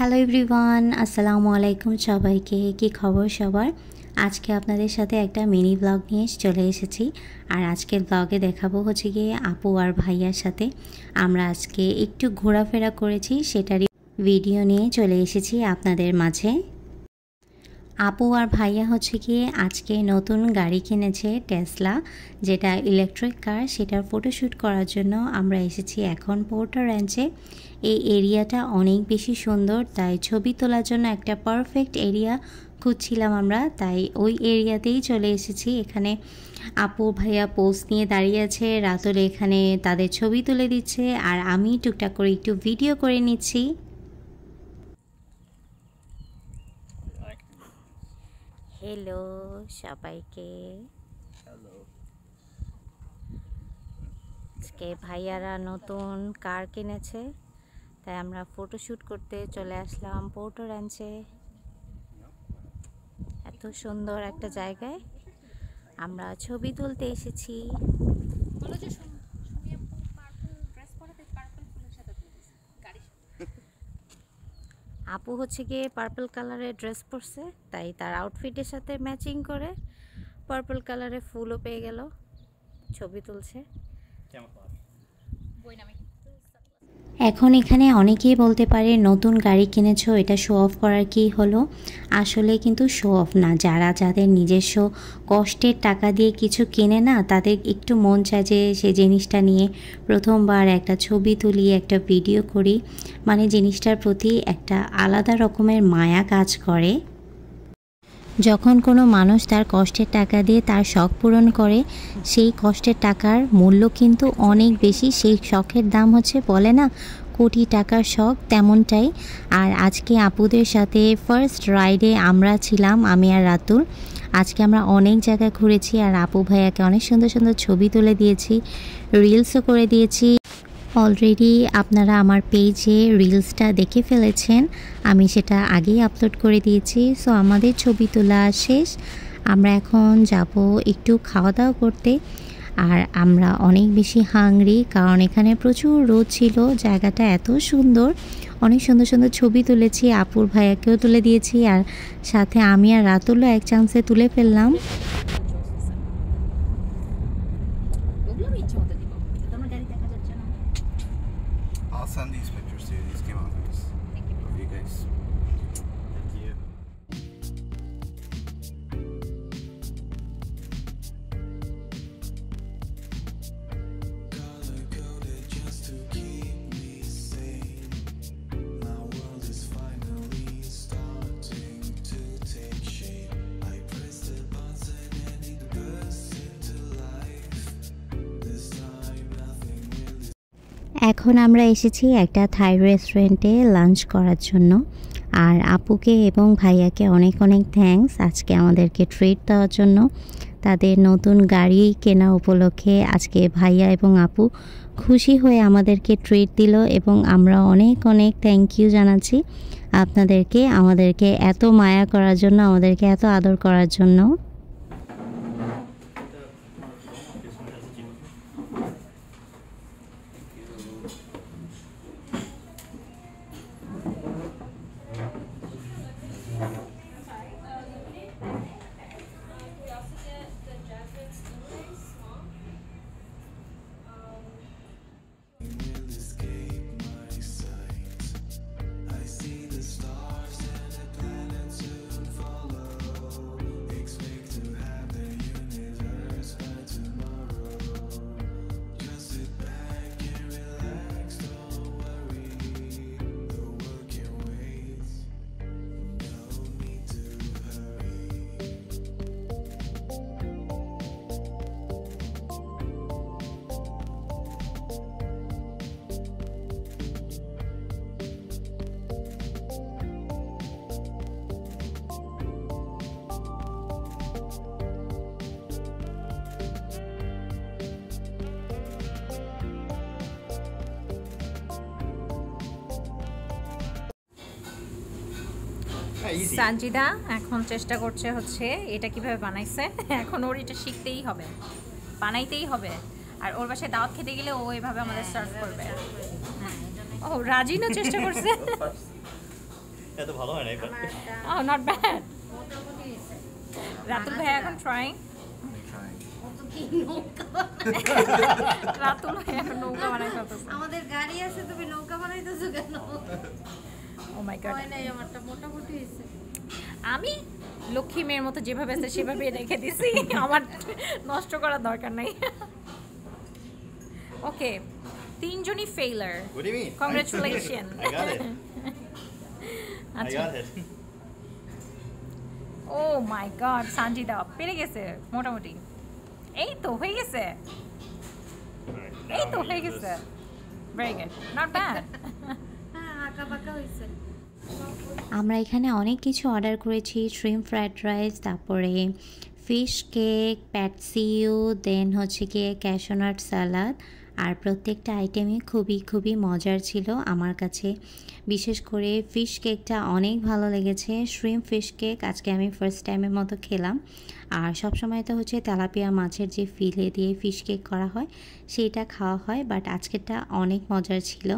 Hello everyone, আসসালামু আলাইকুম সবাইকে। কি খবর সবার? আজকে আপনাদের সাথে একটা মিনি ব্লগ নিয়ে চলে এসেছি। আর আজকের ব্লগে দেখাবো হচ্ছে গিয়ে আপু আর ভাইয়ার সাথে আমরা আজকে একটু ঘোরাফেরা করেছি, সেটারই ভিডিও নিয়ে চলে এসেছি আপনাদের মাঝে। আপু আর ভাইয়া হচ্ছে গিয়ে আজকে নতুন গাড়ি কিনেছে টেসলা, যেটা ইলেকট্রিক কার। সেটার ফটোশ্যুট করার জন্য আমরা এসেছি এখন পোর্টার রেঞ্জে। এই এরিয়াটা অনেক বেশি সুন্দর, তাই ছবি তোলার জন্য একটা পারফেক্ট এরিয়া খুঁজছিলাম আমরা, তাই ওই এরিয়াতেই চলে এসেছি। এখানে আপু ভাইয়া পোজ নিয়ে দাঁড়িয়ে আছে, রাতুল এখানে তাদের ছবি তুলে দিচ্ছে আর আমি টুকটাক করে একটু ভিডিও করে নিচ্ছি। হ্যালো সবাইকে। আজকে ভাইয়ারা নতুন কার কিনেছে, তাই আমরা ফটোশ্যুট করতে চলে আসলাম পোর্টো রেঞ্চে। এত সুন্দর একটা জায়গায় আমরা ছবি তুলতে এসেছি। আপু হচ্ছে গিয়ে পার্পল কালারের ড্রেস পরছে, তাই তার আউটফিটের সাথে ম্যাচিং করে পার্পল কালারের ফুলও পেয়ে গেল, ছবি তুলছে। এখন এখানে অনেকেই বলতে পারে নতুন গাড়ি কিনেছো, এটা শো অফ করার কি হলো? আসলে কিন্তু শো অফ না। যাদের নিজস্ব কষ্টের টাকা দিয়ে কিছু কেনে না, তাদের একটু মন চায় যে সেই জিনিসটা নিয়ে প্রথমবার একটা ছবি তুলি, একটা ভিডিও করি, মানে জিনিসটার প্রতি একটা আলাদা রকমের মায়া কাজ করে। যখন কোনো মানুষ তার কষ্টের টাকা দিয়ে তার শখ পূরণ করে, সেই কষ্টের টাকার মূল্য কিন্তু অনেক বেশি। সেই শখের দাম হচ্ছে, বলে না, কোটি টাকার শখ, তেমনটাই। আর আজকে আপুদের সাথে ফার্স্ট রাইডে আমরা ছিলাম, আমি আর রাতুল। আজকে আমরা অনেক জায়গায় ঘুরেছি আর আপু ভাইয়াকে অনেক সুন্দর সুন্দর ছবি তুলে দিয়েছি, রিলসও করে দিয়েছি। অলরেডি আপনারা আমার পেজে রিলসটা দেখে ফেলেছেন, আমি সেটা আগেই আপলোড করে দিয়েছি। সো আমাদের ছবি তোলা শেষ, আমরা এখন যাব একটু খাওয়া দাওয়া করতে। আর আমরা অনেক বেশি হাংরি, কারণ এখানে প্রচুর রোদ ছিল। জায়গাটা এত সুন্দর, অনেক সুন্দর সুন্দর ছবি তুলেছি, আপুর ভাইয়াকেও তুলে দিয়েছি, আর সাথে আমি আর রাতুলও এক চান্সে তুলে ফেললাম। I'll send these pictures to you. These came out nice. Thank you. Love you guys. Thank you. Color-coded just to keep me sane. My world is finally starting to take shape. I press the button and it bursts into life. This time nothing really. এখন আমরা এসেছি একটা থাই রেস্টুরেন্টে lunch করার জন্য। আর আপুকে এবং ভাইয়াকে অনেক অনেক থ্যাঙ্কস আজকে আমাদেরকে ট্রিট দেওয়ার জন্য। তাদের নতুন গাড়ি কেনা উপলক্ষে আজকে ভাইয়া এবং আপু খুশি হয়ে আমাদেরকে ট্রিট দিল, এবং আমরা অনেক অনেক থ্যাংক ইউ জানাচ্ছি আপনাদেরকে, আমাদেরকে এত মায়া করার জন্য, আমাদেরকে এত আদর করার জন্য। Will escape my sight. I see the stars and the planets soon follow. Expect to have the universe by tomorrow. Just sit back and relax, don't worry. The world can wait. No need to hurry. Sanjida এখন চেষ্টা করছে হচ্ছে এটা কিভাবে বানাইছে। এখন ওর এটা শিখতেই হবে, বানাইতেই হবে। আর ওর বাসায় দাওয়াত খেতে গেলে ও এভাবে আমাদের সার্ভ করবে। ও রাজিনও চেষ্টা করছে। এত ভালো হয় নাই, but Oh, not bad. Ratul ভাই এখন ট্রাইং। I'm trying. রাতুল ভাই এখন নৌকা বানাই ফেলতেছে। আমাদের গাড়ি আছে, তুমি নৌকা বানাইতেছো কেন? Oh my god. হয় নাই, আমারটা মোটামুটি হয়েছে। আমি লক্ষ্মী মেয়ের মতো যেভাবে আছে সেভাবে রেখে দিছি, আমার নষ্ট করার দরকার নাই। ওকে, তিনজনই failure. what do you mean? Congratulation. I got it. I আচ্ছা, got it. Oh my God, Sanjida পেরে গেছে মোটামুটি। এই তো হয়ে গেছে, Alright, এই now তো I'm হয়ে gonna use গেছে, this. Very good, not bad. হ্যাঁ, আঁকা বাঁকা হয়েছে। আমরা এখানে অনেক কিছু অর্ডার করেছি, শ্রিম ফ্রাইড রাইস, তারপরে ফিশ কেক, প্যাটসিউ, দেন হচ্ছে গিয়ে ক্যাশনাট সালাদ। আর প্রত্যেকটা আইটেমই খুবই মজার ছিল আমার কাছে। বিশেষ করে ফিশ কেকটা অনেক ভালো লেগেছে। শ্রিম ফিশ কেক আজকে আমি ফার্স্ট টাইমের মতো খেলাম। আর সবসময় তো হচ্ছে তেলাপিয়া মাছের যে ফিলে দিয়ে ফিশ কেক করা হয় সেইটা খাওয়া হয়, বাট আজকেরটা অনেক মজার ছিল।